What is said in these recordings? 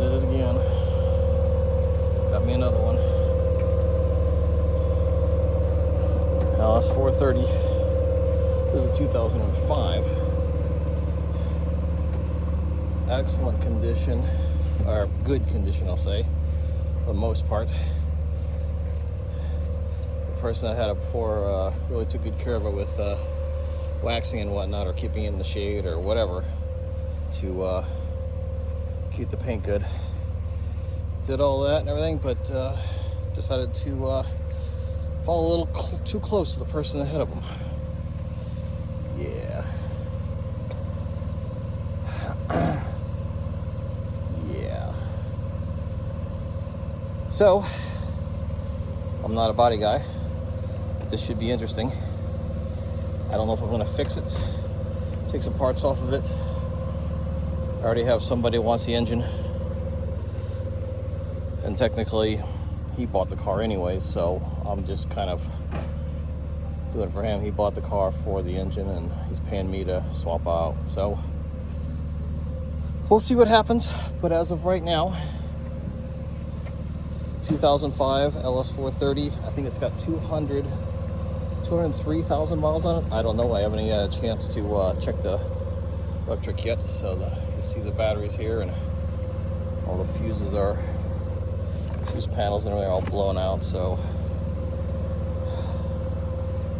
Did it again. Got me another one. LS430. This is a 2005. Excellent condition, or good condition, I'll say, for the most part. The person that had it before really took good care of it with waxing and whatnot, or keeping it in the shade or whatever to keep the paint good. Did all that and everything, but decided to fall a little too close to the person ahead of them. Yeah. Yeah. So, I'm not a body guy. This should be interesting. I don't know if I'm going to fix it, take some parts off of it. I already have somebody who wants the engine. And technically, he bought the car anyways, so I'm just kind of doing it for him. He bought the car for the engine, and he's paying me to swap out. So we'll see what happens. But as of right now, 2005 LS430. I think it's got 203,000 miles on it. I don't know. I haven't had a chance to check the electric yet. So you see the batteries here, and all the fuses panels and everything are all blown out. So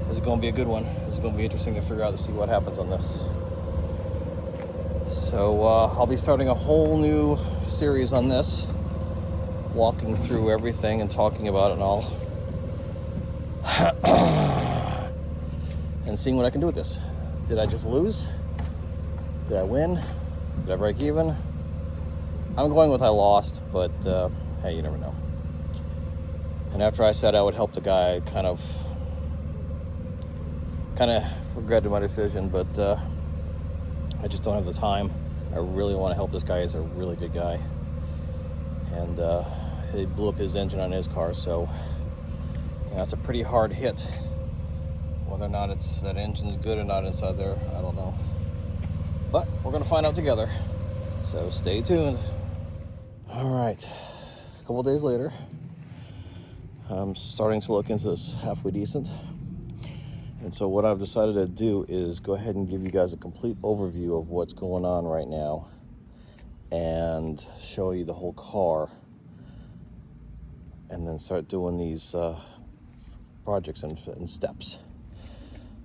this is going to be a good one. This is going to be interesting to figure out to see what happens on this. So I'll be starting a whole new series on this, walking through everything and talking about it and all, and seeing what I can do with this. Did I just lose? Did I win? Did I break even? I'm going with I lost, but hey, you never know. And after I said I would help the guy, I kind of regretted my decision, but I just don't have the time. I really want to help this guy. He's a really good guy, and he blew up his engine on his car, so that's a pretty hard hit. Whether or not that engine's good or not inside there, I don't know. But we're gonna find out together. So stay tuned. All right, a couple days later, I'm starting to look into this halfway decent. And so what I've decided to do is go ahead and give you guys a complete overview of what's going on right now and show you the whole car, and then start doing these projects and steps.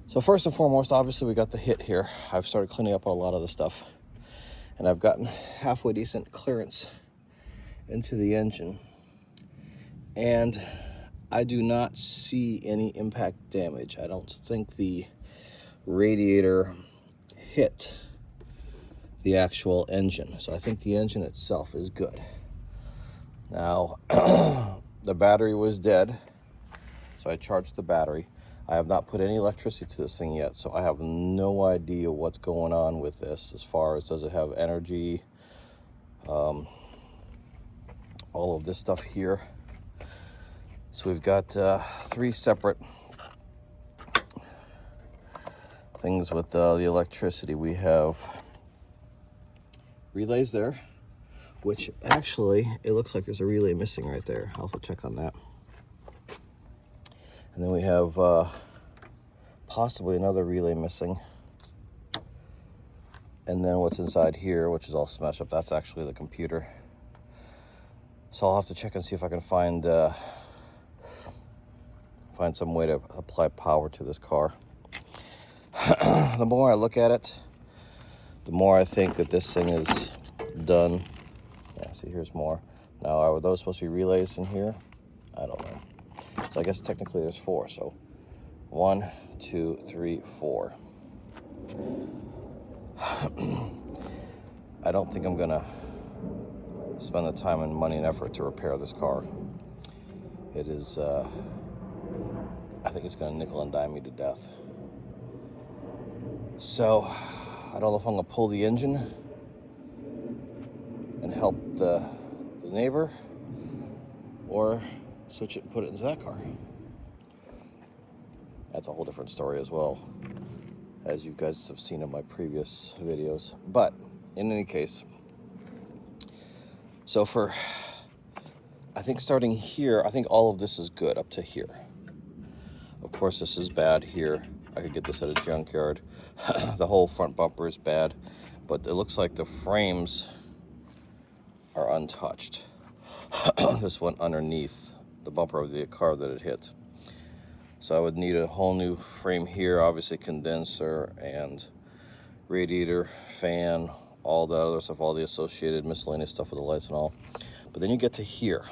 So first and foremost, obviously we got the hit here. I've started cleaning up a lot of the stuff, and I've gotten halfway decent clearance into the engine, and I do not see any impact damage. I don't think the radiator hit the actual engine, so I think the engine itself is good. Now, the battery was dead, so I charged the battery. I have not put any electricity to this thing yet, so I have no idea what's going on with this as far as does it have energy, all of this stuff here. So we've got 3 separate things with the electricity. We have relays there, which actually, it looks like there's a relay missing right there. I'll have to check on that. And then we have possibly another relay missing. And then what's inside here, which is all smashed up, that's actually the computer. So I'll have to check and see if I can find some way to apply power to this car. The more I look at it, the more I think that this thing is done. Yeah, see, here's more. Now, are those supposed to be relays in here? I don't know. So I guess technically there's 4. So 1, 2, 3, 4. I don't think I'm gonna spend the time and money and effort to repair this car. It is, I think it's gonna nickel and dime me to death. So I don't know if I'm gonna pull the engine and help the neighbor, or switch it and put it into that car. That's a whole different story as well, as you guys have seen in my previous videos. But in any case, So for, I think starting here, I think all of this is good up to here. Of course, this is bad here. I could get this at a junkyard. The whole front bumper is bad, but it looks like the frames are untouched. This one underneath the bumper of the car that it hit. So I would need a whole new frame here, obviously condenser and radiator, fan, all the other stuff, all the associated miscellaneous stuff with the lights and all. But then you get to here.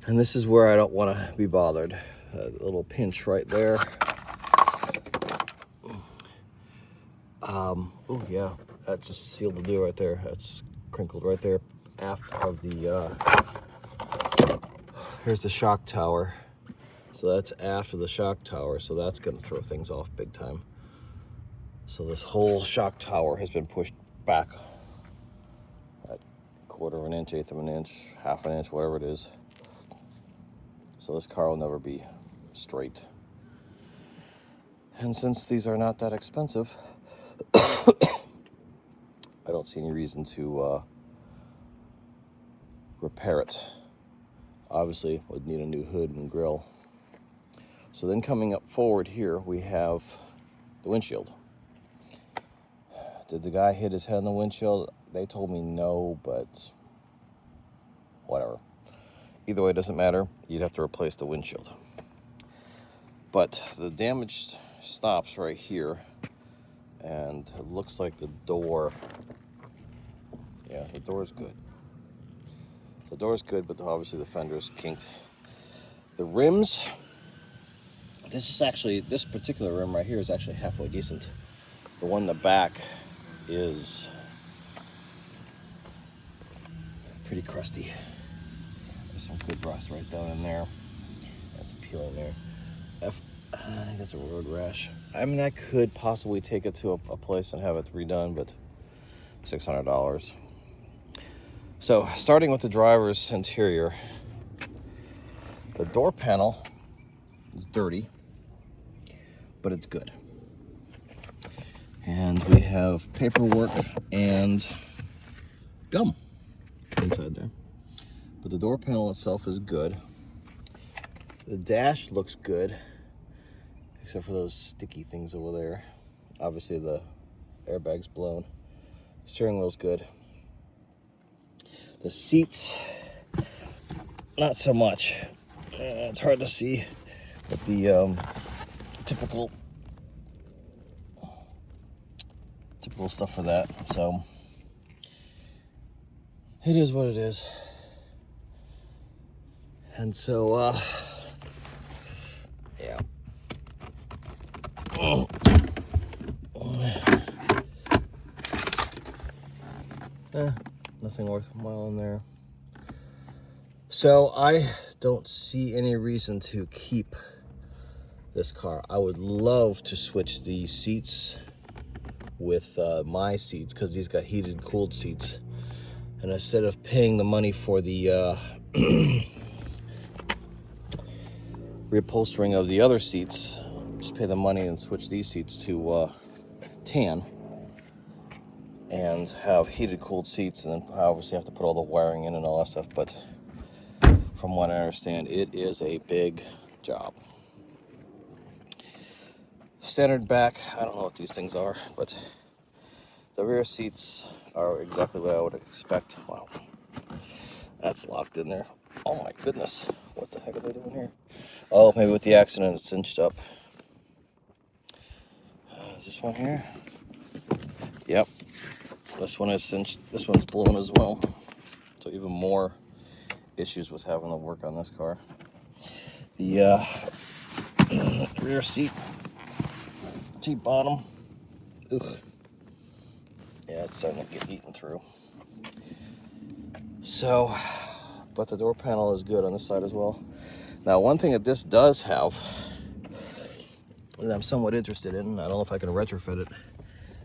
And this is where I don't want to be bothered. A little pinch right there. Oh yeah, that just sealed the deal right there. That's crinkled right there aft of the, here's the shock tower. So that's after the shock tower, so that's gonna throw things off big time. So this whole shock tower has been pushed back a quarter of an inch, eighth of an inch, half an inch, whatever it is. So this car will never be straight. And since these are not that expensive, I don't see any reason to repair it. Obviously, would need a new hood and grill. So then coming up forward here, we have the windshield. Did the guy hit his head on the windshield? They told me no, but whatever. Either way, it doesn't matter. You'd have to replace the windshield. But the damage stops right here, and it looks like the door, yeah, the door's good. The door's good, but obviously the fender's kinked. The rims, this particular rim right here is actually halfway decent. The one in the back is pretty crusty. There's some good rust right down in there. That's peeling there. I guess a road rash. I mean, I could possibly take it to a place and have it redone, but $600. So, starting with the driver's interior, the door panel is dirty, but it's good. And we have paperwork and gum inside there. But the door panel itself is good. The dash looks good, except for those sticky things over there. Obviously the airbag's blown. Steering wheel's good. The seats, not so much. It's hard to see, but the typical stuff for that. So it is what it is. And so, yeah. Nothing worthwhile in there. So I don't see any reason to keep this car. I would love to switch the seats with my seats, because these got heated, cooled seats. And instead of paying the money for the reupholstering of the other seats, just pay the money and switch these seats to tan and have heated, cooled seats. And then I obviously have to put all the wiring in and all that stuff, but from what I understand, it is a big job. Standard back, I don't know what these things are, but the rear seats are exactly what I would expect. Wow, that's locked in there. Oh my goodness, what the heck are they doing here? Oh, maybe with the accident it's cinched up. Is this one here? Yep, this one is cinched. This one's blown as well. So even more issues with having to work on this car. The rear seat bottom, ugh. Yeah, it's starting to get eaten through. So, but the door panel is good on this side as well. Now, one thing that this does have, that I'm somewhat interested in, I don't know if I can retrofit it,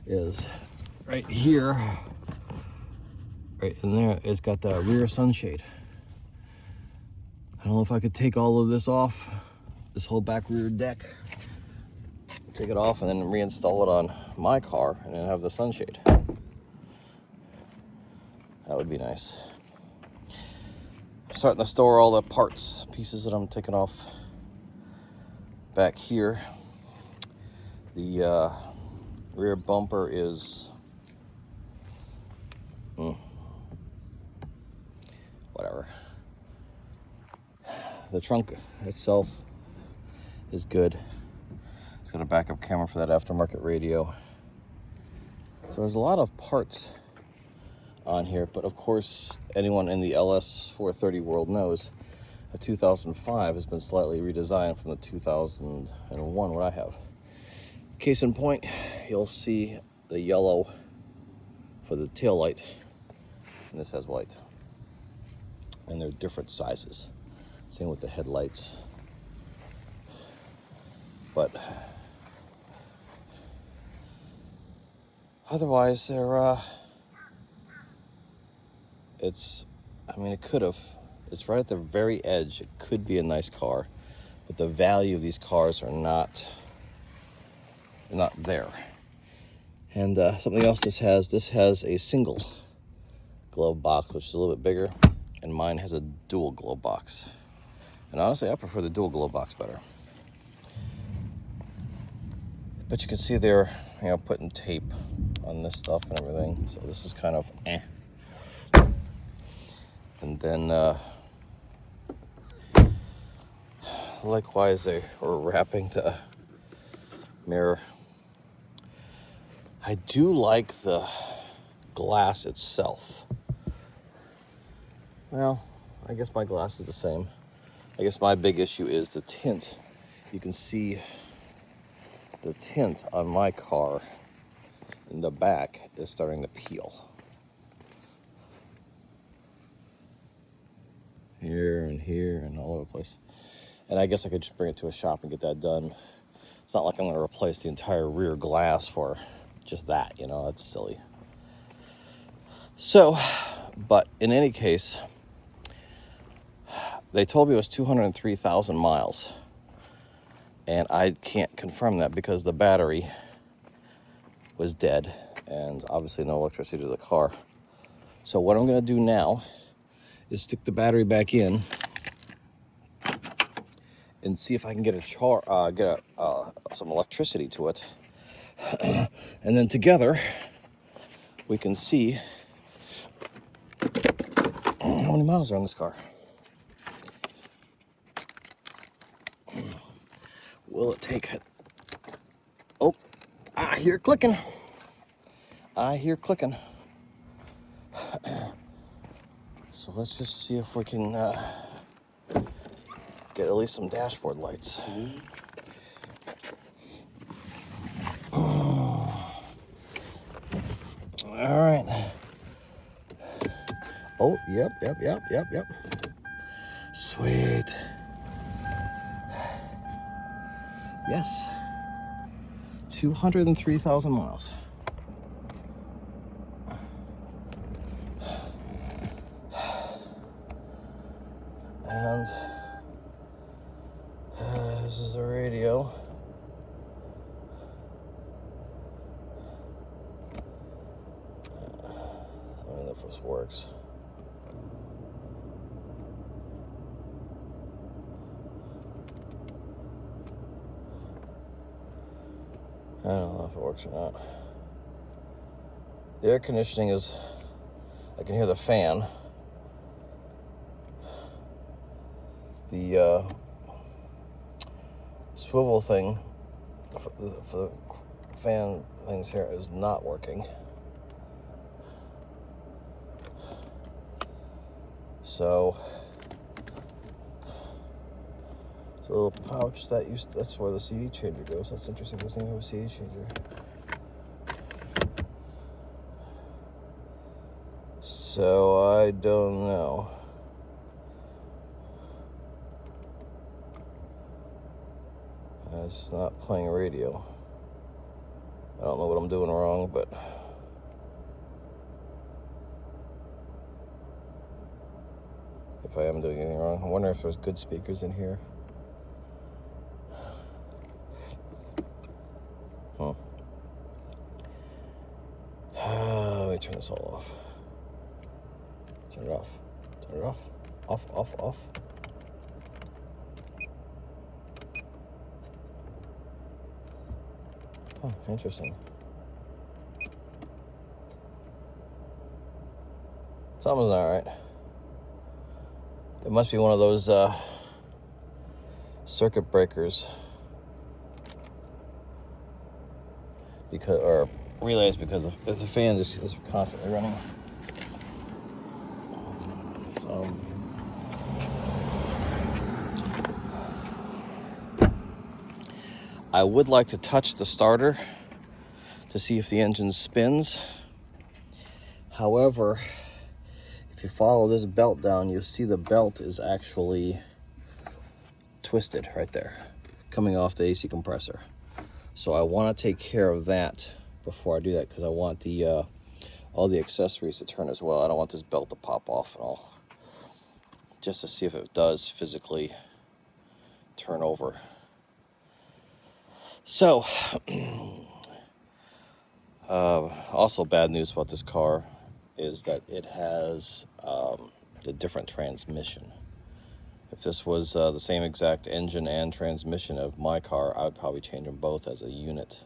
is right here, right in there, it's got the rear sunshade. I don't know if I could take all of this off, this whole back rear deck, take it off and then reinstall it on my car and then have the sunshade. That would be nice. Starting to store all the parts, pieces that I'm taking off back here. The rear bumper is whatever. The trunk itself is good. It's got a backup camera for that aftermarket radio. So there's a lot of parts on here, but of course anyone in the LS430 world knows the 2005 has been slightly redesigned from the 2001 what I have. Case in point, you'll see the yellow for the tail light, and this has white, and they're different sizes. Same with the headlights, but otherwise they're it's right at the very edge. It could be a nice car, but the value of these cars are not there. And something else this has a single glove box, which is a little bit bigger, and mine has a dual glove box. And honestly, I prefer the dual glove box better. But you can see they're, putting tape on this stuff and everything. So this is kind of eh. And then likewise, they were wrapping the mirror. I do like the glass itself. Well, I guess my glass is the same. I guess my big issue is the tint. You can see the tint on my car in the back is starting to peel. Here and all over the place. And I guess I could just bring it to a shop and get that done. It's not like I'm going to replace the entire rear glass for just that, that's silly. So, but in any case, they told me it was 203,000 miles. And I can't confirm that because the battery was dead and obviously no electricity to the car. So what I'm going to do now is stick the battery back in and see if I can get some electricity to it. And then together we can see how many miles are on this car. Will it take it? Oh, I hear clicking. So let's just see if we can get at least some dashboard lights. All right. Oh, yep. Sweet. Yes. 203,000 miles. And this is the radio. I don't know if this works. I don't know if it works or not. The air conditioning is, I can hear the fan. The swivel thing for the fan things here is not working. So it's a little pouch that's where the CD changer goes. That's interesting. It doesn't even have a CD changer. So I don't know. It's not playing radio. I don't know what I'm doing wrong, but if I am doing anything wrong, I wonder if there's good speakers in here. Let me turn this all off. Turn it off. Turn it off. Off, off, off. Oh, interesting. Something's not right. It must be one of those circuit breakers. Because, or relays, because the fan just is constantly running. So I would like to touch the starter to see if the engine spins. However, if you follow this belt down, you'll see the belt is actually twisted right there, coming off the AC compressor. So I want to take care of that before I do that, because I want the all the accessories to turn as well. I don't want this belt to pop off and all, just to see if it does physically turn over. So also bad news about this car is that it has the different transmission. If this was the same exact engine and transmission of my car, I would probably change them both as a unit,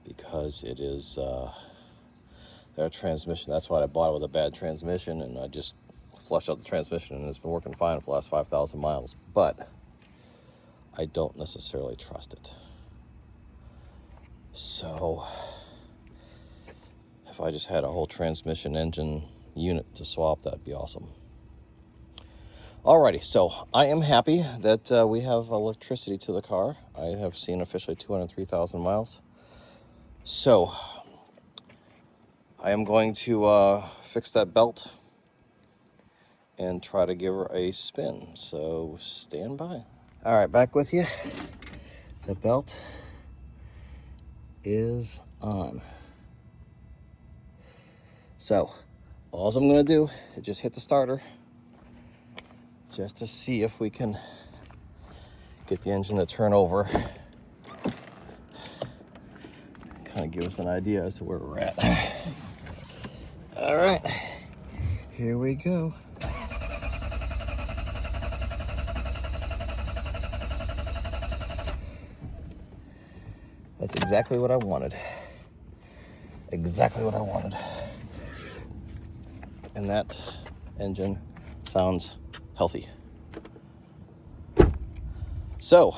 because it is their transmission. That's why I bought it with a bad transmission, and I just flushed out the transmission, and it's been working fine for the last 5,000 miles. But I don't necessarily trust it. So if I just had a whole transmission engine unit to swap, that'd be awesome. Alrighty, so I am happy that we have electricity to the car. I have seen officially 203,000 miles. So I am going to fix that belt and try to give her a spin. So stand by. All right, back with you. The belt is on. So all I'm gonna do is just hit the starter, just to see if we can get the engine to turn over. Kind of give us an idea as to where we're at. All right, here we go. That's exactly what I wanted. Exactly what I wanted. And that engine sounds healthy. So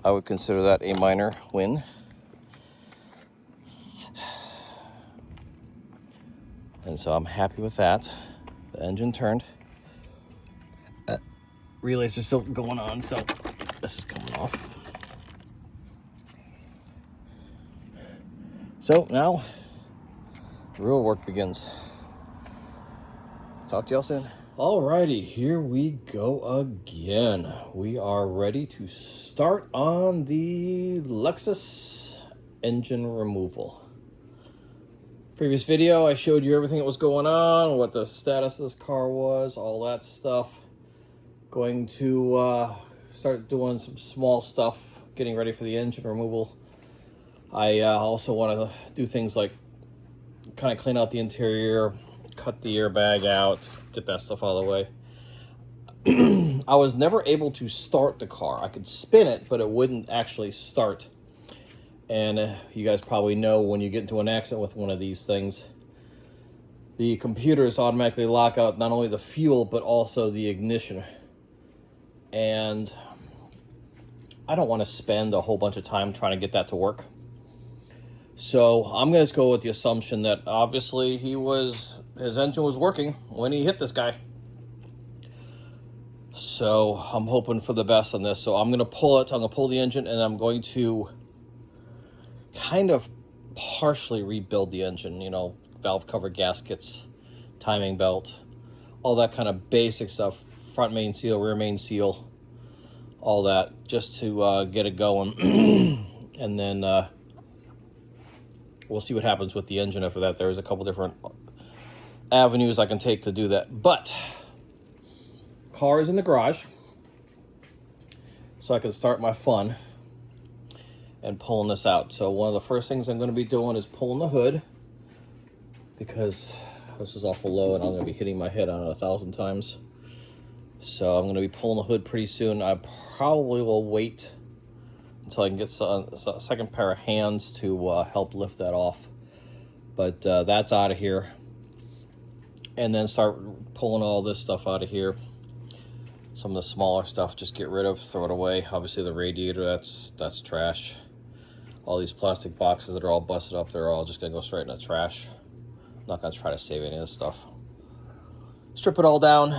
I would consider that a minor win. And so I'm happy with that. The engine turned. Relays are still going on, so this is coming off. So now the real work begins. Talk to y'all soon. Alrighty, here we go again. We are ready to start on the Lexus engine removal. Previous video, I showed you everything that was going on, what the status of this car was, all that stuff. Going to start doing some small stuff, getting ready for the engine removal. I also want to do things like kind of clean out the interior, cut the airbag out, get that stuff out of the way. I was never able to start the car. I could spin it, but it wouldn't actually start. And you guys probably know, when you get into an accident with one of these things, the computers automatically lock out not only the fuel, but also the ignition. And I don't want to spend a whole bunch of time trying to get that to work. So I'm going to go with the assumption that obviously his engine was working when he hit this guy. So I'm hoping for the best on this. So I'm going to pull it. I'm going to pull the engine, and I'm going to kind of partially rebuild the engine. You know, valve cover gaskets, timing belt, all that kind of basic stuff. Front main seal, rear main seal, all that, just to get it going. And then we'll see what happens with the engine after that. There's a couple different avenues I can take to do that. But car is in the garage, so I can start my fun and pulling this out. So one of the first things I'm going to be doing is pulling the hood, because This is awful low, and I'm going to be hitting my head on it 1,000 times. So I'm going to be pulling the hood pretty soon. I probably will wait until I can get a second pair of hands to help lift that off. But that's out of here. And then start pulling all this stuff out of here. Some of the smaller stuff, just get rid of, throw it away. Obviously the radiator, that's trash. All these plastic boxes that are all busted up, they're all just gonna go straight in the trash. I'm not gonna try to save any of this stuff. Strip it all down.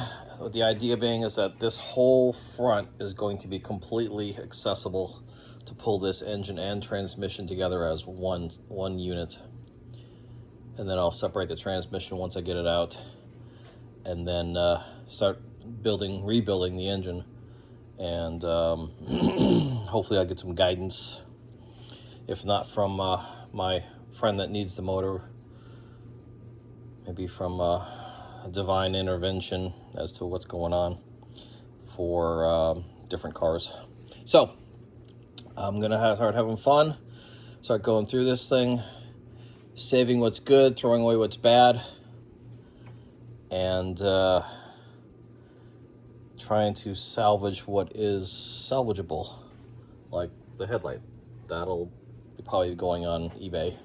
The idea being is that this whole front is going to be completely accessible to pull this engine and transmission together as one unit. And then I'll separate the transmission once I get it out, and then start rebuilding the engine. And hopefully I'll get some guidance, if not from my friend that needs the motor, maybe from a divine intervention as to what's going on for different cars. So I'm gonna start having fun, start going through this thing, saving what's good, throwing away what's bad, and trying to salvage what is salvageable, like the headlight. That'll be probably going on eBay,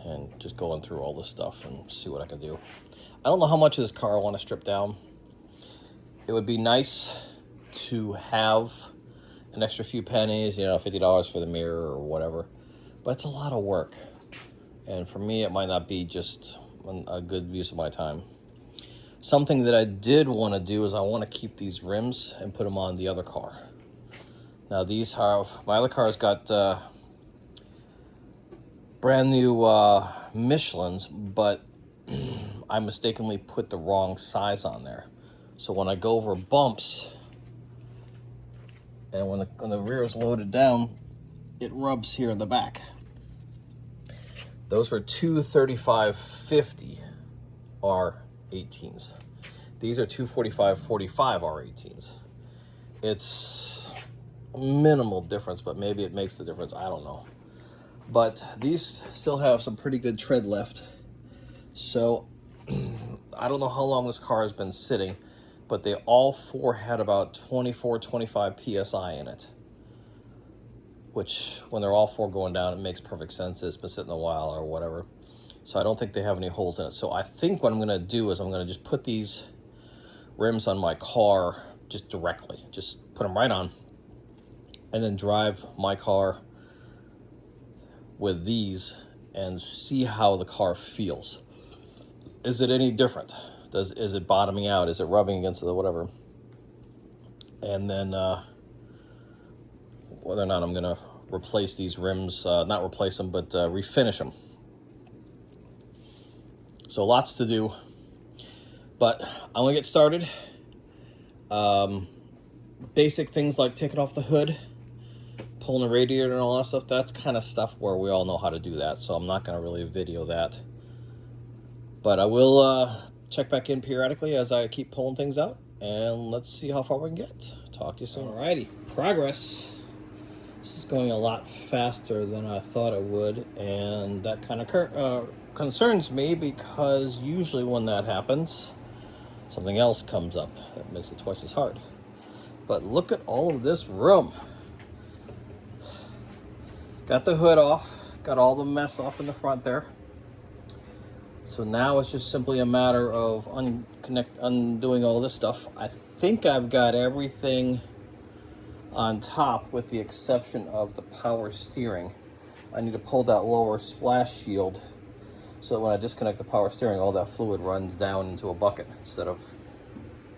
and just going through all this stuff and see what I can do. I don't know how much of this car I want to strip down. It would be nice to have an extra few pennies, you know, $50 for the mirror or whatever, but it's a lot of work, and for me it might not be just a good use of my time. Something that I did want to do is I want to keep these rims and put them on the other car. Now these are, my other car's got brand new Michelins, but I mistakenly put the wrong size on there. So when I go over bumps, and when the rear is loaded down, it rubs here in the back. Those are two 35/50 R18s. These are two 45/45 R18s. It's a minimal difference, but maybe it makes the difference. I don't know. But these still have some pretty good tread left. So I don't know how long this car has been sitting, but they all four had about 24-25 PSI in it, which when they're all four going down, it makes perfect sense. It's been sitting a while or whatever. So I don't think they have any holes in it. So I think what I'm gonna do is I'm gonna just put these rims on my car just directly, just put them right on, and then drive my car with these and see how the car feels. Is it any different? Is it bottoming out? Is it rubbing against the whatever? And then whether or not I'm gonna replace these rims, not replace them, but refinish them. So lots to do, but I'm gonna get started. Basic things like taking off the hood, pulling the radiator and all that stuff, that's kind of stuff where we all know how to do that, so I'm not gonna really video that. But I will check back in periodically as I keep pulling things out, and let's see how far we can get. Talk to you soon. Alrighty, progress. This is going a lot faster than I thought it would, and that kind of concerns me, because usually when that happens, something else comes up that makes it twice as hard. But look at all of this room. Got the hood off, got all the mess off in the front there. So now it's just simply a matter of undoing all this stuff. I think I've got everything on top with the exception of the power steering. I need to pull that lower splash shield so that when I disconnect the power steering, all that fluid runs down into a bucket instead of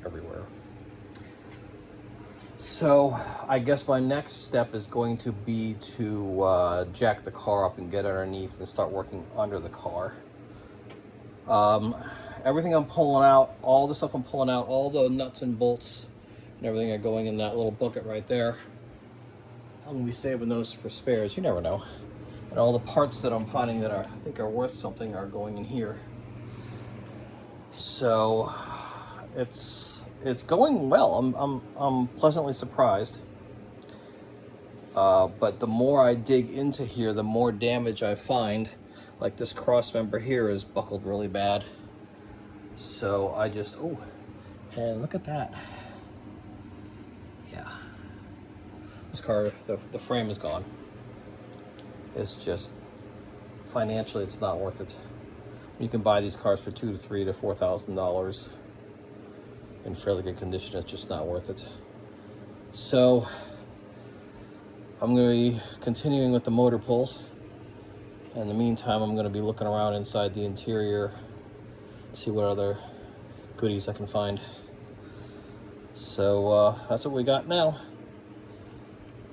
everywhere. So I guess my next step is going to be to jack the car up and get underneath and start working under the car. Everything I'm pulling out, all the stuff I'm pulling out, all the nuts and bolts and everything are going in that little bucket right there. I'm gonna be saving those for spares, you never know. And all the parts that I'm finding that I think are worth something are going in here. So it's going well. I'm pleasantly surprised. But the more I dig into here, the more damage I find. Like this cross member here is buckled really bad. So I just, oh, and look at that. Yeah. This car, the frame is gone. It's just, financially, it's not worth it. You can buy these cars for $2,000 to $3,000 to $4,000 in fairly good condition. It's just not worth it. So I'm going to be continuing with the motor pull. In the meantime, I'm going to be looking around inside the interior, see what other goodies I can find. So that's what we got now.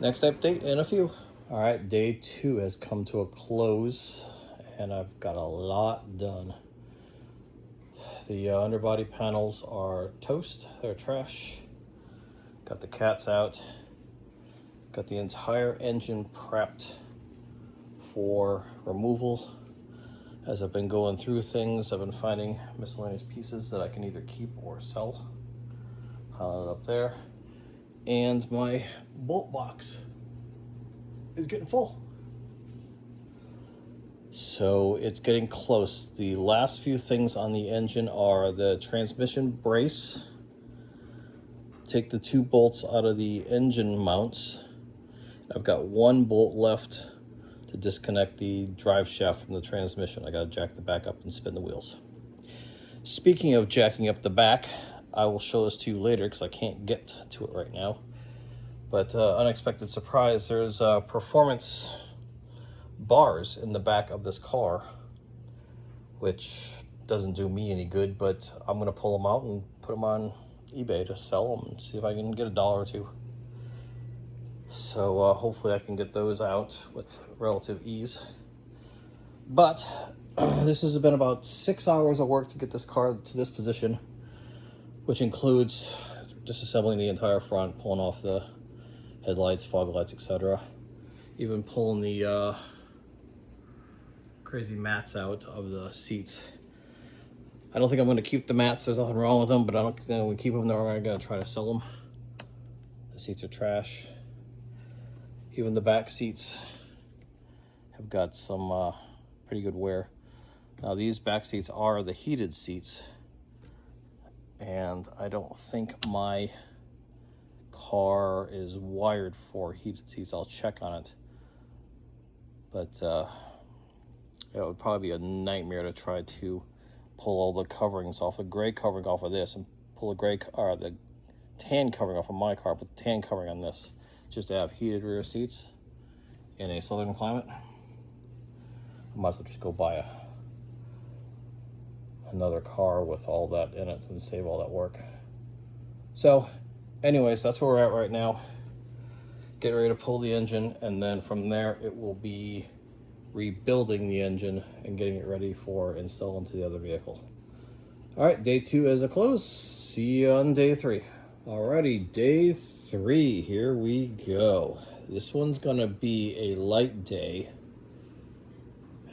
Next update in a few. All right, day 2 has come to a close, and I've got a lot done. The underbody panels are toast, they're trash. Got the cats out. Got the entire engine prepped for removal. As I've been going through things, I've been finding miscellaneous pieces that I can either keep or sell. Piling it up there. And my bolt box is getting full. So it's getting close. The last few things on the engine are the transmission brace. Take the 2 bolts out of the engine mounts. I've got 1 bolt left to disconnect the drive shaft from the transmission. I gotta jack the back up and spin the wheels. Speaking of jacking up the back, I will show this to you later because I can't get to it right now. But unexpected surprise, there's performance bars in the back of this car, which doesn't do me any good, but I'm gonna pull them out and put them on eBay to sell them and see if I can get $1 or $2. So hopefully I can get those out with relative ease. But this has been about 6 hours of work to get this car to this position, which includes disassembling the entire front, pulling off the headlights, fog lights, etc. Even pulling the crazy mats out of the seats. I don't think I'm going to keep the mats. There's nothing wrong with them, but I don't think I'm going to keep them. Nor I'm going to try to sell them. The seats are trash. Even the back seats have got some pretty good wear. Now these back seats are the heated seats, and I don't think my car is wired for heated seats. I'll check on it, but it would probably be a nightmare to try to pull all the coverings off, the gray covering off of this, and pull the tan covering off of my car, put the tan covering on this, just to have heated rear seats in a southern climate. I might as well just go buy another car with all that in it and save all that work. So anyways, that's where we're at right now. Get ready to pull the engine, and then from there it will be rebuilding the engine and getting it ready for install into the other vehicle. All right, day 2 is a close. See you on day 3. Alrighty, day 3, here we go. This one's gonna be a light day,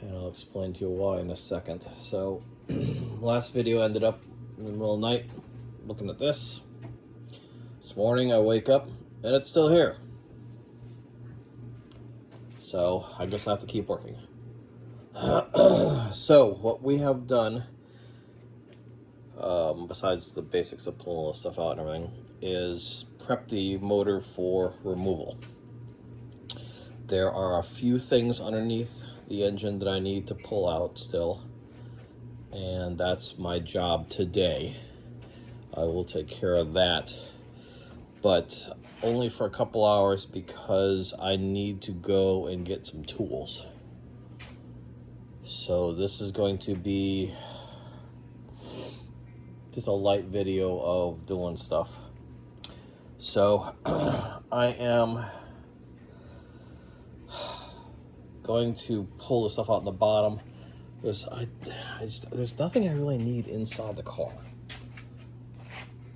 and I'll explain to you why in a second. So last video ended up in the middle of the night looking at this. This morning I wake up and it's still here. So I guess I have to keep working. So what we have done, besides the basics of pulling all the stuff out and everything, is prep the motor for removal. There are a few things underneath the engine that I need to pull out still, and that's my job today. I will take care of that, but only for a couple hours because I need to go and get some tools. So this is going to be just a light video of doing stuff. So I am going to pull the stuff out in the bottom. There's nothing I really need inside the car.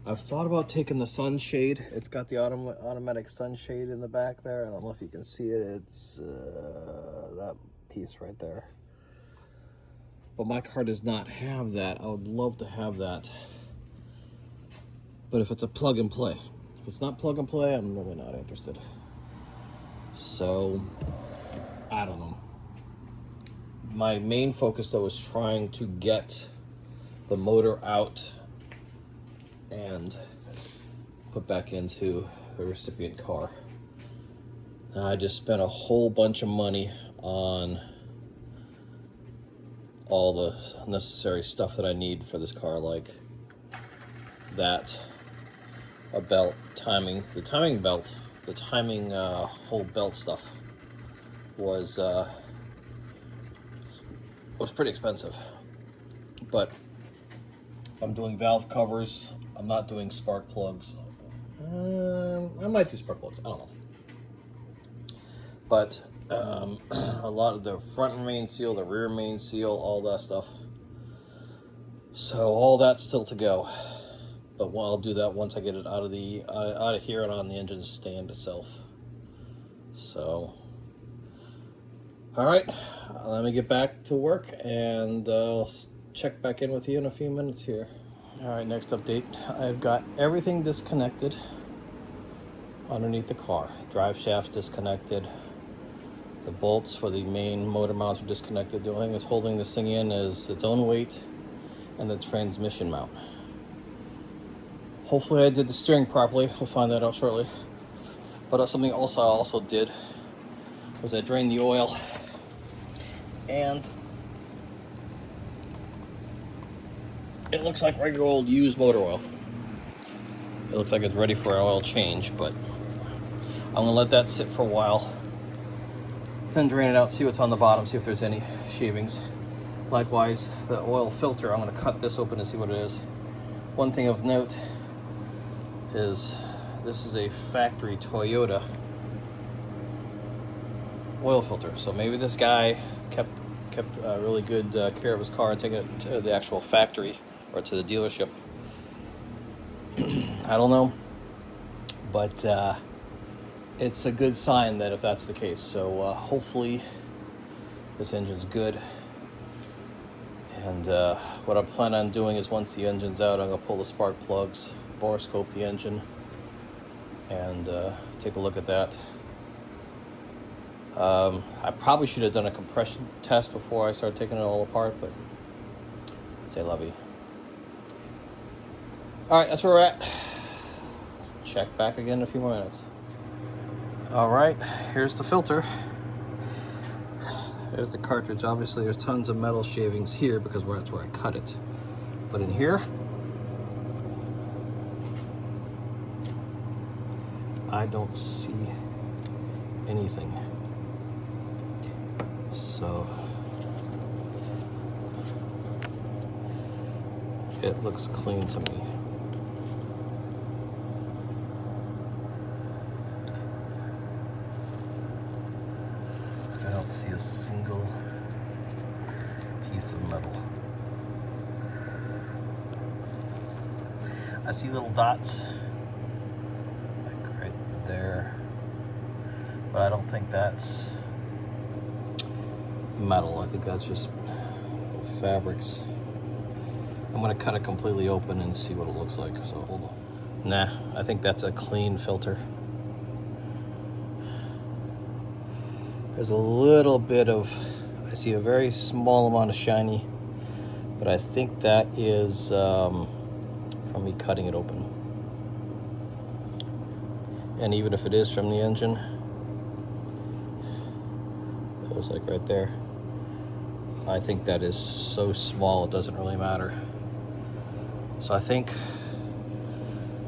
I've thought about taking the sunshade. It's got the automatic sunshade in the back there. I don't know if you can see it. It's that piece right there. But my car does not have that. I would love to have that. But if it's a plug and play. If it's not plug and play, I'm really not interested. So, I don't know. My main focus though is trying to get the motor out and put back into the recipient car. I just spent a whole bunch of money on all the necessary stuff that I need for this car, like that, a belt, the timing belt, the timing whole belt stuff was pretty expensive. But I'm doing valve covers. I'm not doing spark plugs. I might do spark plugs. I don't know. But a lot of the front main seal, the rear main seal, all that stuff. So all that's still to go. But I'll do that once I get it out of here and on the engine stand itself. So, all right, let me get back to work, and I'll check back in with you in a few minutes here. All right, next update. I've got everything disconnected underneath the car. Drive shaft disconnected. The bolts for the main motor mounts are disconnected. The only thing that's holding this thing in is its own weight and the transmission mount. Hopefully I did the steering properly. We'll find that out shortly. But something else I also did was I drained the oil, and it looks like regular old used motor oil. It looks like it's ready for an oil change, but I'm gonna let that sit for a while, then drain it out, see what's on the bottom, see if there's any shavings. Likewise, the oil filter, I'm gonna cut this open and see what it is. One thing of note is this is a factory Toyota oil filter. So maybe this guy kept really good care of his car and taking it to the actual factory or to the dealership. I don't know, but it's a good sign that if that's the case. So hopefully this engine's good. And what I plan on doing is once the engine's out, I'm gonna pull the spark plugs, borescope the engine, and take a look at that. I probably should have done a compression test before I started taking it all apart, but c'est la vie. All right, that's where we're at. Check back again in a few more minutes. All right, here's the filter. There's the cartridge. Obviously, there's tons of metal shavings here because that's where I cut it. But in here, I don't see anything. So it looks clean to me. I don't see a single piece of metal. I see little dots like right there, but I don't think that's metal. I think that's just fabrics. I'm gonna cut it completely open and see what it looks like. So hold on. Nah, I think that's a clean filter. There's a little bit of, I see a very small amount of shiny, but I think that is from me cutting it open. And even if it is from the engine, it was like right there. I think that is so small it doesn't really matter. So I think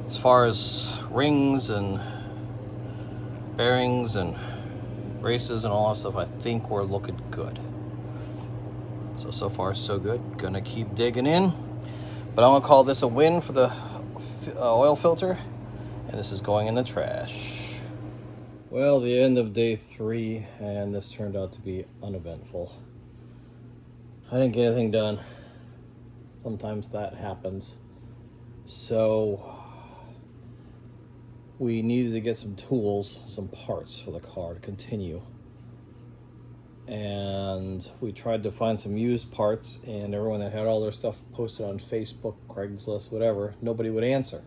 as far as rings and bearings and races and all that stuff, I think we're looking good. So far so good. Gonna keep digging in, but I'm gonna call this a win for the oil filter, and this is going in the trash. Well, the end of day 3, and this turned out to be uneventful. I didn't get anything done. Sometimes that happens. So we needed to get some tools, some parts for the car to continue. And we tried to find some used parts, and everyone that had all their stuff posted on Facebook, Craigslist, whatever, nobody would answer.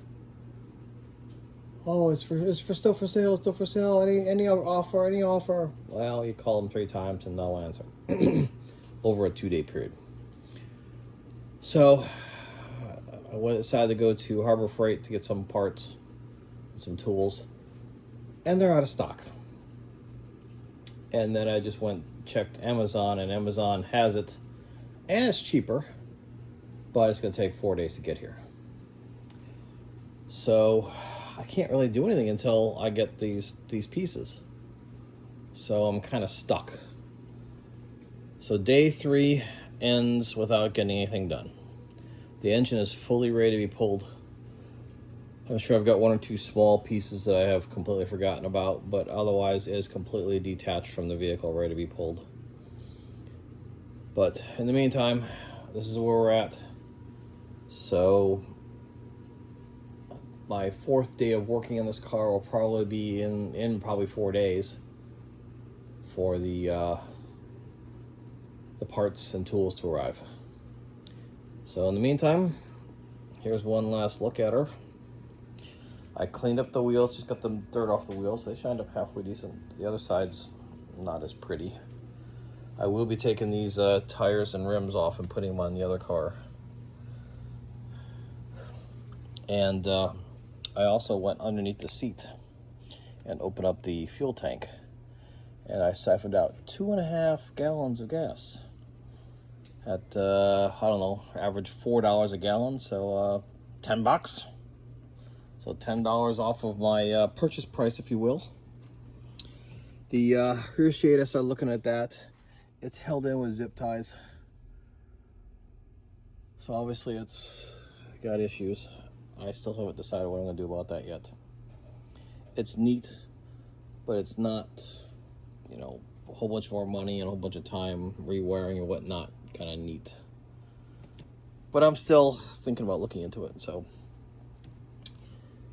Oh, it's still for sale, any offer. Well, you call them 3 times and no answer. over a 2-day period. So I decided to go to Harbor Freight to get some parts and some tools, and they're out of stock. And then I just checked Amazon, and Amazon has it, and it's cheaper, but it's going to take 4 days to get here. So I can't really do anything until I get these pieces. So I'm kind of stuck. So day 3 ends without getting anything done. The engine is fully ready to be pulled. I'm sure I've got 1 or 2 small pieces that I have completely forgotten about, but otherwise it is completely detached from the vehicle, ready to be pulled. But in the meantime, this is where we're at. So my 4th day of working in this car will probably be in probably 4 days for the parts and tools to arrive. So in the meantime, here's one last look at her. I cleaned up the wheels, just got the dirt off the wheels. They shined up halfway decent. The other side's not as pretty. I will be taking these tires and rims off and putting them on the other car. And I also went underneath the seat and opened up the fuel tank. And I siphoned out 2.5 gallons of gas at, I don't know, average $4 a gallon, so $10. So $10 off of my purchase price, if you will. The rear shade, I started looking at that. It's held in with zip ties. So obviously it's got issues. I still haven't decided what I'm going to do about that yet. It's neat, but it's not, you know, a whole bunch more money and a whole bunch of time rewiring and whatnot. Kind of neat. But I'm still thinking about looking into it. So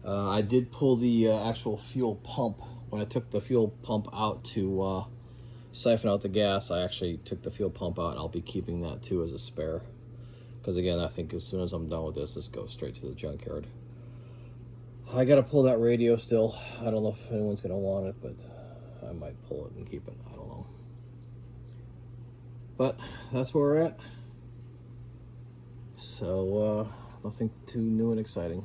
I did pull the actual fuel pump. When I took the fuel pump out to siphon out the gas, I actually took the fuel pump out. I'll be keeping that too as a spare. Because again, I think as soon as I'm done with this goes straight to the junkyard. I gotta pull that radio still. I don't know if anyone's gonna want it, but I might pull it and keep it. I don't know. But that's where we're at. So nothing too new and exciting.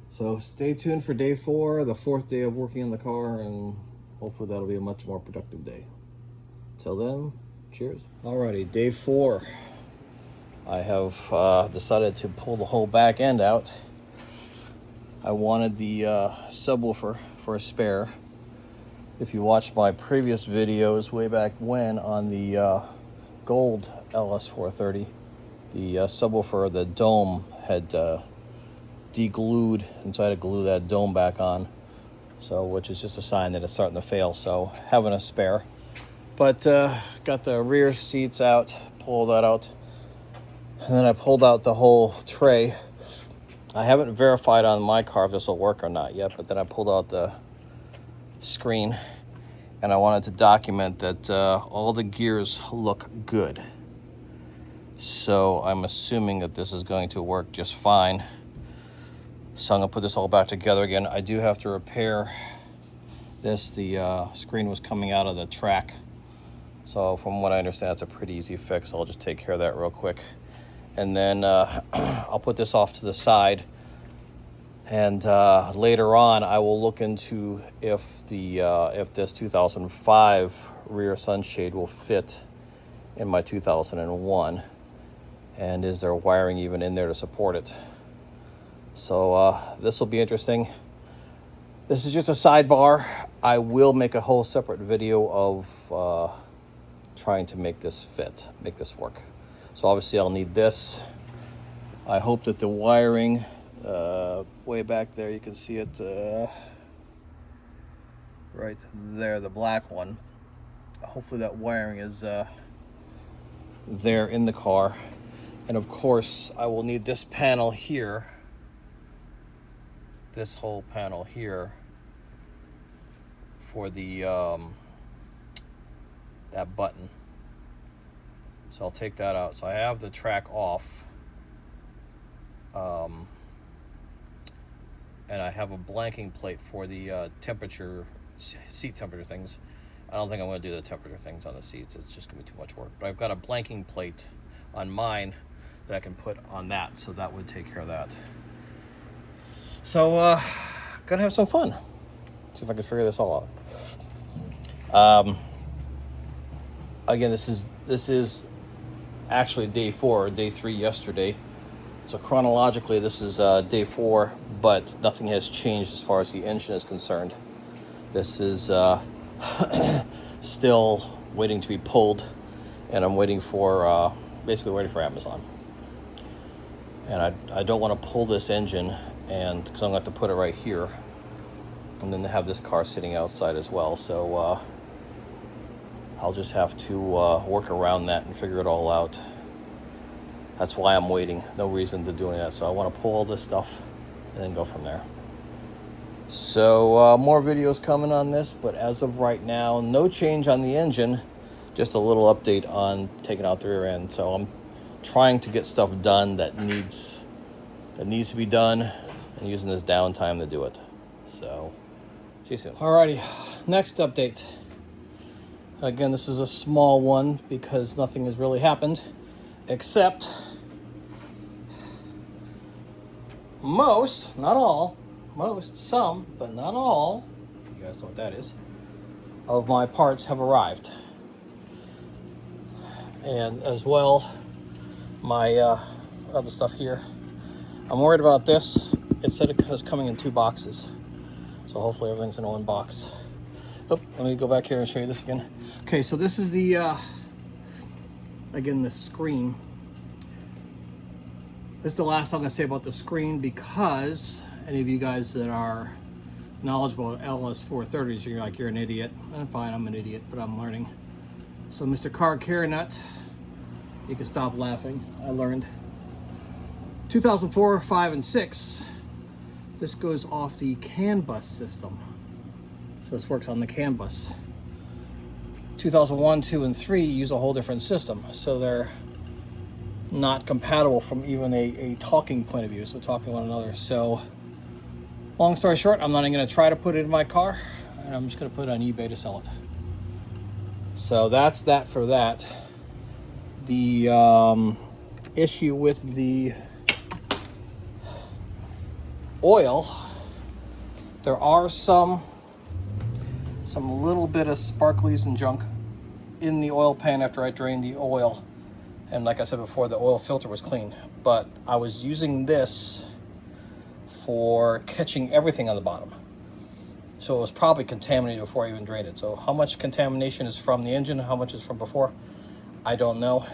So stay tuned for day 4, the 4th day of working in the car, and hopefully that'll be a much more productive day. Till then, cheers. Alrighty, day 4. I have decided to pull the whole back end out. I wanted the subwoofer for a spare. If you watched my previous videos way back when on the gold LS430, the subwoofer, the dome had deglued, and so I had to glue that dome back on. So, which is just a sign that it's starting to fail. So, having a spare. But got the rear seats out, pulled that out. And then I pulled out the whole tray. I haven't verified on my car if this will work or not yet, but then I pulled out the screen and I wanted to document that all the gears look good. So I'm assuming that this is going to work just fine. So I'm gonna put this all back together again. I do have to repair this. The screen was coming out of the track. So from what I understand, it's a pretty easy fix. I'll just take care of that real quick. And then I'll put this off to the side. And later on, I will look into if this 2005 rear sunshade will fit in my 2001, and is there wiring even in there to support it. So this will be interesting. This is just a sidebar. I will make a whole separate video of trying to make this fit, make this work. So obviously I'll need this. I hope that the wiring, way back there, you can see it right there, the black one. Hopefully that wiring is there in the car. And of course I will need this panel here, this whole panel here, for the that button. So I'll take that out. So I have the track off. And I have a blanking plate for the temperature, seat temperature things. I don't think I'm going to do the temperature things on the seats. It's just going to be too much work. But I've got a blanking plate on mine that I can put on that, so that would take care of that. So, gonna have some fun. See if I can figure this all out. Again, this is actually day 4, or day 3 yesterday. So chronologically, this is day 4, but nothing has changed as far as the engine is concerned. This is still waiting to be pulled, and I'm waiting for basically waiting for Amazon. And I don't want to pull this engine, and because I'm going to have to put it right here, and then have this car sitting outside as well. So I'll just have to work around that and figure it all out. That's why I'm waiting. No reason to do any of that. So I want to pull all this stuff and then go from there. So more videos coming on this, but as of right now, no change on the engine. Just a little update on taking out the rear end. So I'm trying to get stuff done that needs to be done, and using this downtime to do it. So see you soon. Alrighty, next update. Again, this is a small one because nothing has really happened, except most, not all, some, but not all, if you guys know what that is, of my parts have arrived. And as well, my other stuff here. I'm worried about this. It said it was coming in 2 boxes. So hopefully everything's in one box. Oh, let me go back here and show you this again. Okay, so this is the, again, the screen. This is the last thing I'm gonna say about the screen, because any of you guys that are knowledgeable about LS430s, you're like, you're an idiot. I'm fine, I'm an idiot, but I'm learning. So Mr. Car Care Nut, you can stop laughing, I learned. 2004, 5, and 6, this goes off the CAN bus system. So this works on the CAN bus. 2001, 2, and 3 use a whole different system. So they're not compatible from even a talking point of view, so talking to one another. So long story short, I'm not even gonna try to put it in my car, and I'm just gonna put it on eBay to sell it. So that's that for that. The issue with the oil, there are some little bit of sparklies and junk in the oil pan after I drained the oil. And like I said before, the oil filter was clean, but I was using this for catching everything on the bottom. So it was probably contaminated before I even drained it. So how much contamination is from the engine, how much is from before, I don't know.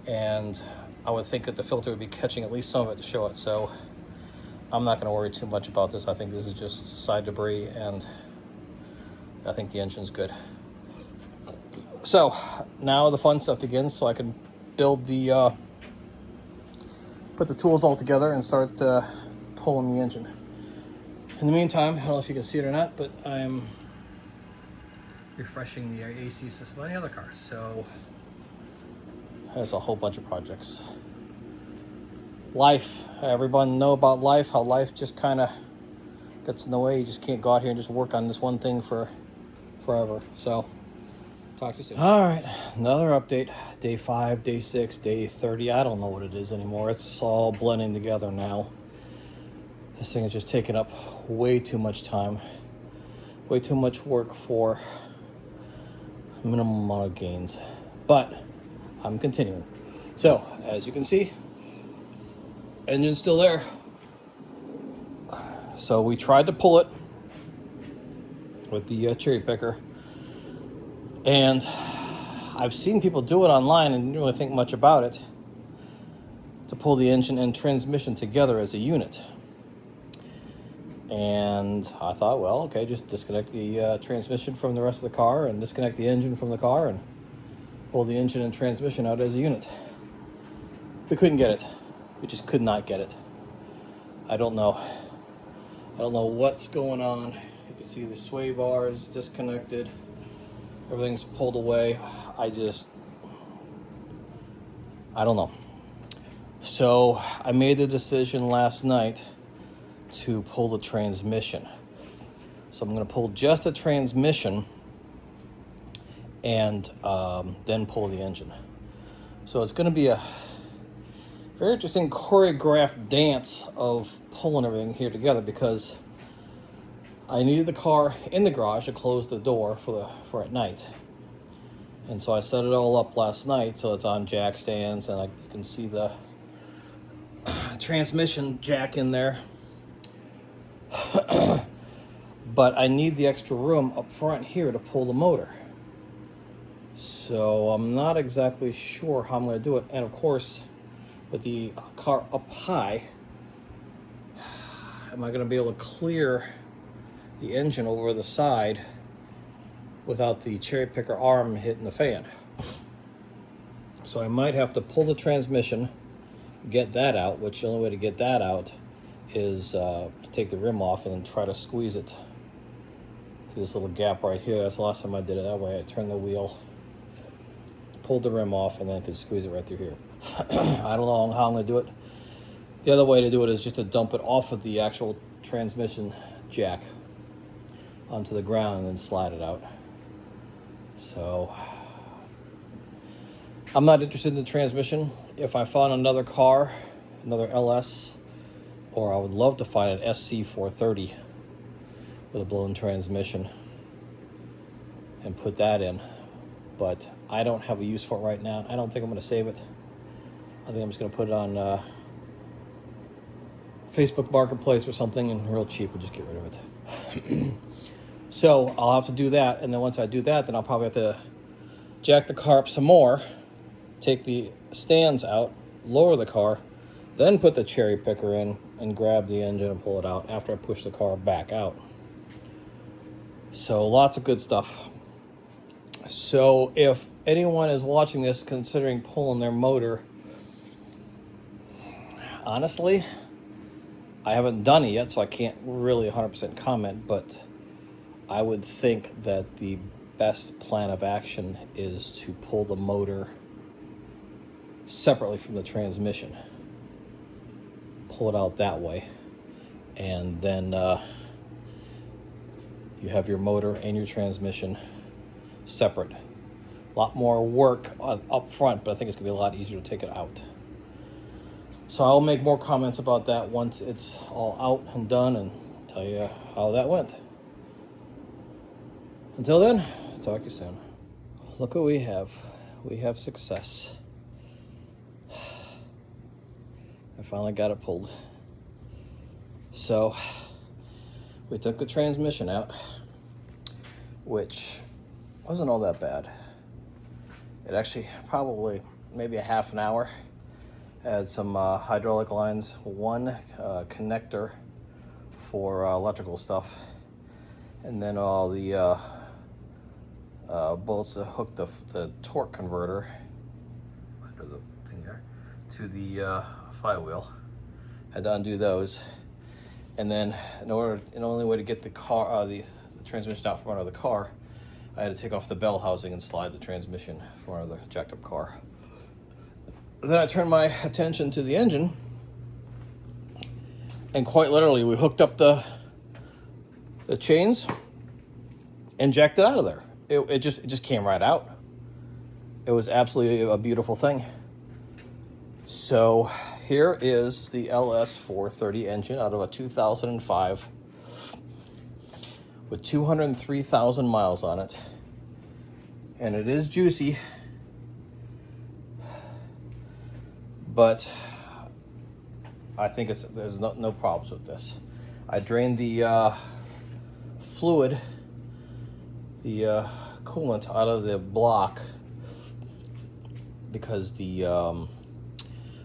And I would think that the filter would be catching at least some of it to show it. So I'm not gonna worry too much about this. I think this is just side debris, and I think the engine's good. So now the fun stuff begins, so I can build the, put the tools all together and start pulling the engine. In the meantime, I don't know if you can see it or not, but I'm refreshing the AC system on the other car. So there's a whole bunch of projects. Life, everyone know about life, how life just kind of gets in the way. You just can't go out here and just work on this one thing for forever. So talk to you soon. All right, another update. Day 5, day 6, day 30. I don't know what it is anymore. It's all blending together now. This thing is just taking up way too much time, way too much work for minimum amount of gains. But I'm continuing. So as you can see, engine's still there. So we tried to pull it with the cherry picker, and I've seen people do it online and didn't really think much about it, to pull the engine and transmission together as a unit. And I thought, well, okay, just disconnect the transmission from the rest of the car and disconnect the engine from the car and pull the engine and transmission out as a unit. We couldn't get it. We just could not get it. I don't know what's going on. You can see the sway bar is disconnected. Everything's pulled away. I don't know. So I made the decision last night to pull the transmission. So I'm going to pull just the transmission and then pull the engine. So it's going to be a very interesting choreographed dance of pulling everything here together, because I needed the car in the garage to close the door for at night. And so I set it all up last night so it's on jack stands, and you can see the transmission jack in there. But I need the extra room up front here to pull the motor. So I'm not exactly sure how I'm going to do it. And of course, with the car up high, am I going to be able to clear the engine over the side without the cherry picker arm hitting the fan? So I might have to pull the transmission, get that out, which the only way to get that out is to take the rim off and then try to squeeze it through this little gap right here. That's the last time I did it that way. I turned the wheel, pulled the rim off, and then could squeeze it right through here. I don't know how I'm going to do it. The other way to do it is just to dump it off of the actual transmission jack onto the ground and then slide it out. So I'm not interested in the transmission. If I found another car, another LS, or I would love to find an SC430 with a blown transmission and put that in. But I don't have a use for it right now. I don't think I'm going to save it. I think I'm just going to put it on Facebook Marketplace or something, and real cheap, and just get rid of it. So I'll have to do that, and then once I do that, then I'll probably have to jack the car up some more, take the stands out, lower the car, then put the cherry picker in and grab the engine and pull it out after I push the car back out. So lots of good stuff. So if anyone is watching this considering pulling their motor, honestly, I haven't done it yet, so I can't really 100% comment, but I would think that the best plan of action is to pull the motor separately from the transmission. Pull it out that way, and then you have your motor and your transmission separate. A lot more work up front, but I think it's going to be a lot easier to take it out. So I'll make more comments about that once it's all out and done, and tell you how that went. Until then, talk to you soon. Look what we have. We have success. I finally got it pulled. So we took the transmission out, which wasn't all that bad. It actually probably maybe a half an hour. Had some hydraulic lines, one connector for electrical stuff, and then all the bolts that hook the torque converter under the thing there to the flywheel. Had to undo those, and then the only way to get the car the transmission out from under the car, I had to take off the bell housing and slide the transmission from under the jacked up car. Then I turned my attention to the engine, and quite literally we hooked up the chains and jacked it out of there. It just came right out. It was absolutely a beautiful thing. So here is the LS430 engine out of a 2005 with 203,000 miles on it, and it is juicy. But I think there's no problems with this. I drained the fluid, the coolant out of the block, because the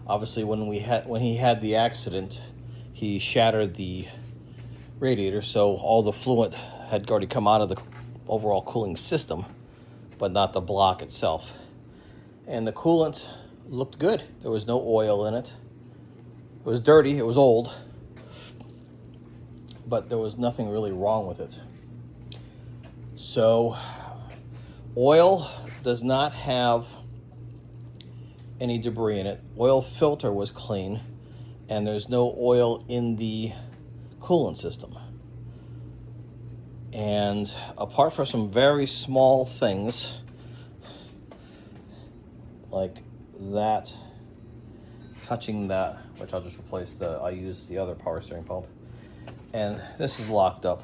obviously when he had the accident, he shattered the radiator, so all the fluid had already come out of the overall cooling system, but not the block itself. And the coolant looked good. There was no oil in it. It was dirty, it was old, but there was nothing really wrong with it. So oil does not have any debris in it. Oil filter was clean, and there's no oil in the coolant system. And apart from some very small things, like that, touching that, which I'll just replace I use the other power steering pump. And this is locked up.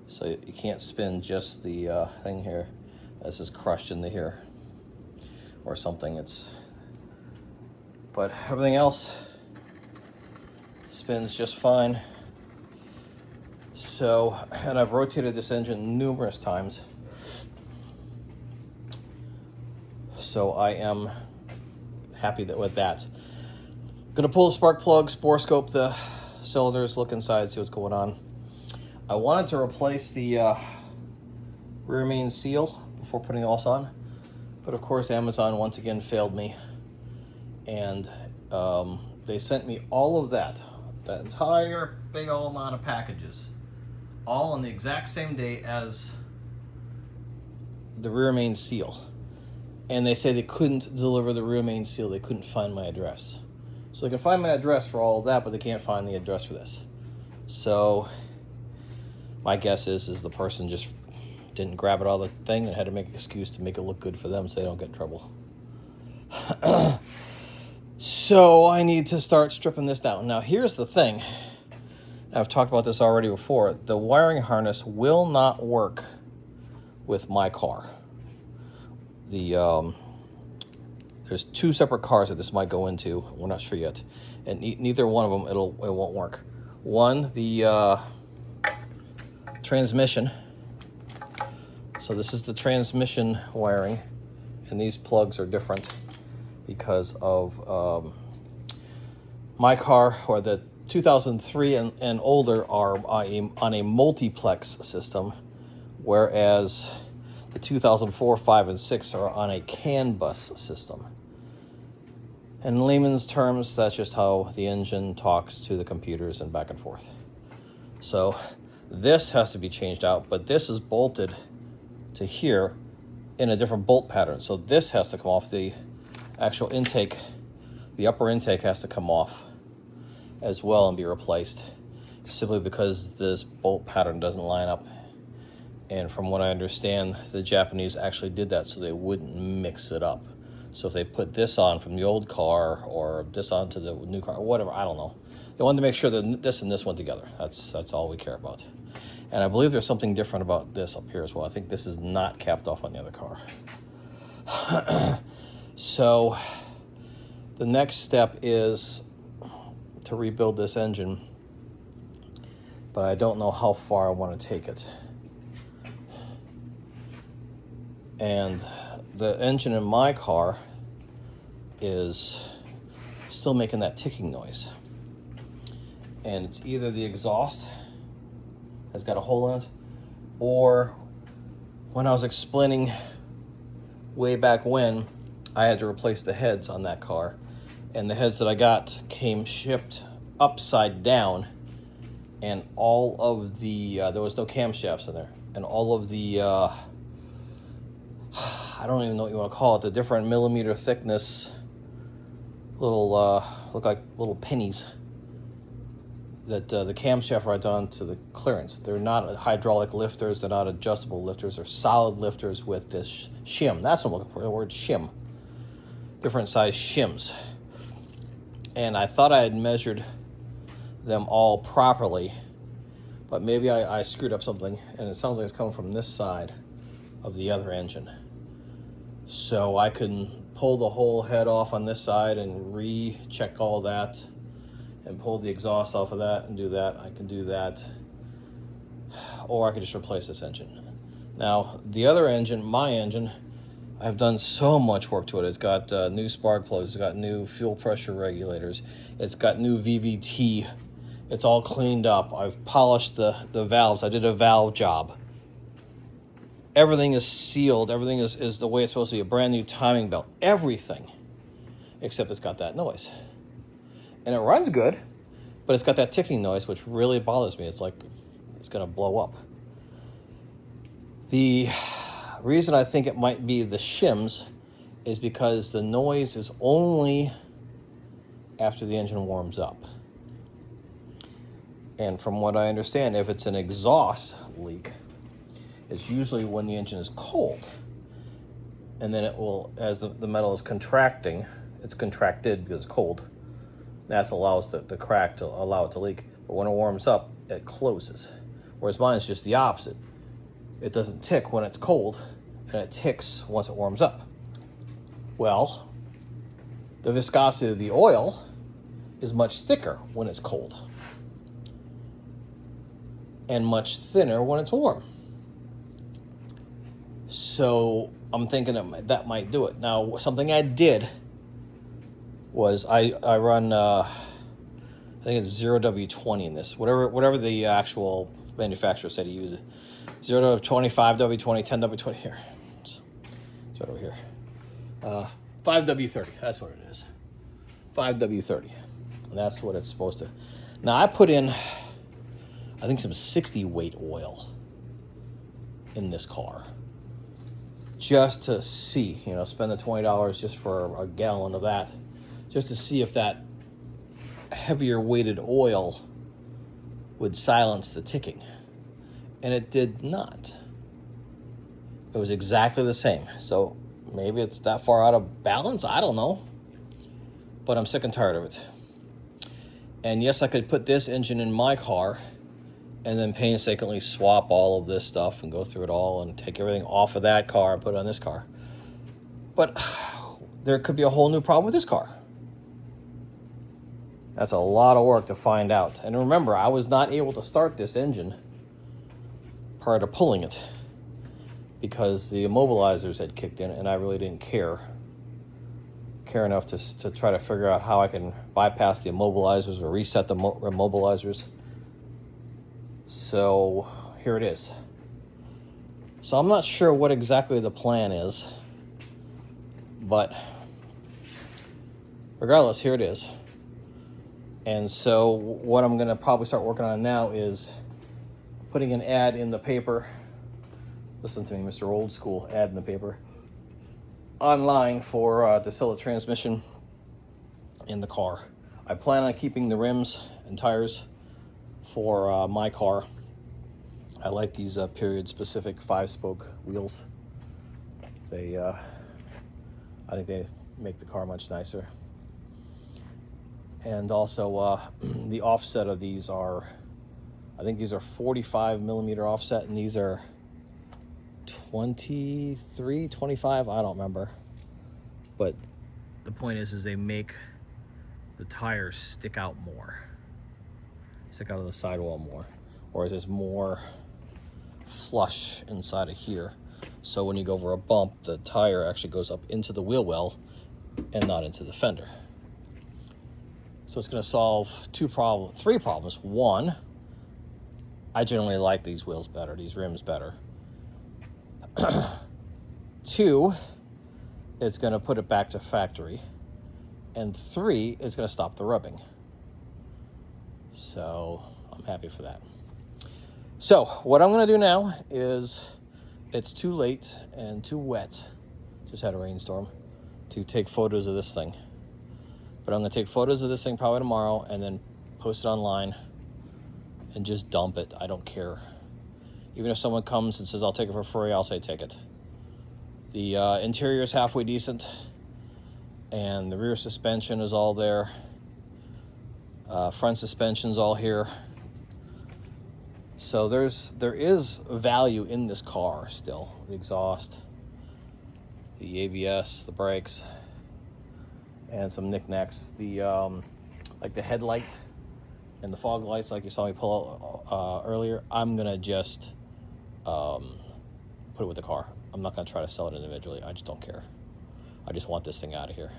So you can't spin just the thing here. This is crushed into here or something. But everything else spins just fine. So, and I've rotated this engine numerous times. So I am happy with that. I'm gonna pull the spark plug, borescope the cylinders, look inside, see what's going on. I wanted to replace the rear main seal before putting all this on, but of course Amazon once again failed me, and they sent me all of that entire big old amount of packages, all on the exact same day as the rear main seal. And they say they couldn't deliver the rear main seal. They couldn't find my address. So they can find my address for all of that, but they can't find the address for this. So my guess is the person just didn't grab it out of the thing and had to make an excuse to make it look good for them so they don't get in trouble. So I need to start stripping this down. Now here's the thing. I've talked about this already before. The wiring harness will not work with my car. There's two separate cars that this might go into. We're not sure yet, and neither one of them it won't work. One, the transmission. So this is the transmission wiring, and these plugs are different because of my car, or the 2003 and older, are on a multiplex system, whereas the 2004, 5, and 6 are on a CAN bus system. In layman's terms, that's just how the engine talks to the computers and back and forth. So this has to be changed out, but this is bolted to here in a different bolt pattern. So this has to come off. The actual intake, the upper intake, has to come off as well and be replaced, simply because this bolt pattern doesn't line up. And from what I understand, the Japanese actually did that so they wouldn't mix it up. So if they put this on from the old car or this onto the new car, or whatever, I don't know. They wanted to make sure that this and this went together. That's all we care about. And I believe there's something different about this up here as well. I think this is not capped off on the other car. So the next step is to rebuild this engine, but I don't know how far I want to take it. And the engine in my car is still making that ticking noise. And it's either the exhaust has got a hole in it, or when I was explaining way back when, I had to replace the heads on that car. And the heads that I got came shipped upside down, and all of the, there was no camshafts in there, and all of the, I don't even know what you want to call it, the different millimeter thickness little, look like little pennies that the camshaft rides on to the clearance. They're not hydraulic lifters, they're not adjustable lifters, they're solid lifters with this shim. That's what I'm looking for, the word shim. Different size shims. And I thought I had measured them all properly, but maybe I screwed up something, and it sounds like it's coming from this side of the other engine. So I can pull the whole head off on this side and recheck all that and pull the exhaust off of that and do that. I can do that, or I could just replace this engine. Now the other engine, my engine, I've done so much work to it. It's got new spark plugs, it's got new fuel pressure regulators, it's got new VVT, it's all cleaned up. I've polished the valves. I did a valve job. Everything is sealed. Everything is the way it's supposed to be. A brand new timing belt. Everything. Except it's got that noise. And it runs good, but it's got that ticking noise, which really bothers me. It's like it's going to blow up. The reason I think it might be the shims is because the noise is only after the engine warms up. And from what I understand, if it's an exhaust leak, it's usually when the engine is cold. and then it will, as the metal is contracting, it's contracted because it's cold. That allows the crack to allow it to leak. But when it warms up, it closes. Whereas mine is just the opposite. It doesn't tick when it's cold, and it ticks once it warms up. Well, the viscosity of the oil is much thicker when it's cold, and much thinner when it's warm. So I'm thinking that might do it. Now, something I did was I run, I think it's 0W20 in this. Whatever the actual manufacturer said he used. 0W20, 5W20, 10W20. Here. It's right over here. 5W30. That's what it is. 5W30. And that's what it's supposed to. Now, I put in, I think, some 60 weight oil in this car, just to see, spend the $20 just for a gallon of that, just to see if that heavier weighted oil would silence the ticking. And it did not. It was exactly the same. So maybe it's that far out of balance, I don't know. But I'm sick and tired of it. And yes, I could put this engine in my car and then painstakingly swap all of this stuff and go through it all and take everything off of that car and put it on this car. But there could be a whole new problem with this car. That's a lot of work to find out. And remember, I was not able to start this engine prior to pulling it because the immobilizers had kicked in, and I really didn't care enough to try to figure out how I can bypass the immobilizers or reset the immobilizers. So here it is. So I'm not sure what exactly the plan is, but regardless, here it is. And so what I'm going to probably start working on now is putting an ad in the paper. Listen to me, Mr. Old School, ad in the paper online for to sell a transmission in the car. I plan on keeping the rims and tires for my car. I like these period-specific 5-spoke wheels. I think they make the car much nicer. And also the offset of these are, I think these are 45 millimeter offset, and these are 23, 25, I don't remember. But the point is they make the tires stick out more. Stick out of the sidewall more. Or there's more flush inside of here. So when you go over a bump, the tire actually goes up into the wheel well and not into the fender. So it's going to solve three problems. One, I generally like these wheels better, these rims better. Two, it's going to put it back to factory. And three, it's going to stop the rubbing. So I'm happy for that. So what I'm going to do now is, it's too late and too wet, just had a rainstorm, to take photos of this thing. But I'm going to take photos of this thing probably tomorrow and then post it online and just dump it. I don't care. Even if someone comes and says, I'll take it for free, I'll say take it. The interior is halfway decent, and the rear suspension is all there. Front suspension's all here. So there is value in this car still. The exhaust, the ABS, the brakes, and some knickknacks. The like the headlight and the fog lights, like you saw me pull out earlier. I'm gonna just put it with the car. I'm not gonna try to sell it individually. I just don't care. I just want this thing out of here.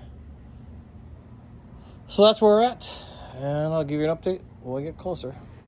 So that's where we're at, and I'll give you an update when we get closer.